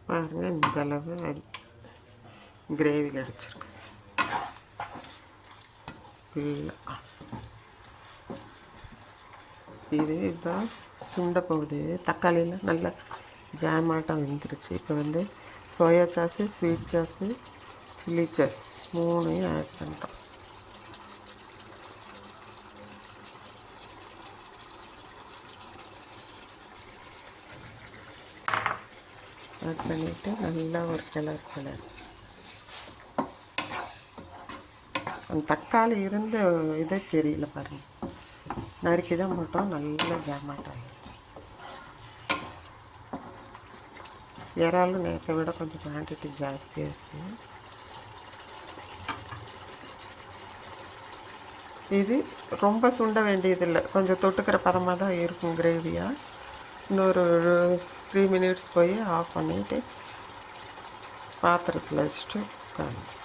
பாருங்கள், இந்த அளவு கிரேவி கிடச்சிருக்கு. இது இப்போ சுண்ட போகுது. தக்காளியில் நல்லா ஜாமாட்டம் வெந்துருச்சு. இப்போ வந்து soya sauce, sweet sauce, chilli sauce 3 add பண்ணிட்டோம். ஆட் பண்ணிவிட்டு நல்லா ஒரு கலர் அந்த தக்காளி இருந்த இதே தெரியல பாருங்கள். நறுக்கி தான் போட்டோம். நல்லா ஜாமாட்டம். இறாலும் நேற்றை விட கொஞ்சம் குவான்டிட்டி ஜாஸ்தியாக இருக்குது. இது ரொம்ப சுண்ட வேண்டியதில்லை, கொஞ்சம் தொட்டுக்கிற பதமாக தான் இருக்கும் கிரேவியாக. இன்னொரு 3 மினிட்ஸ் போய் ஆஃப் பண்ணிவிட்டு பாத்திரத்தில் வச்சுட்டு உட்காந்து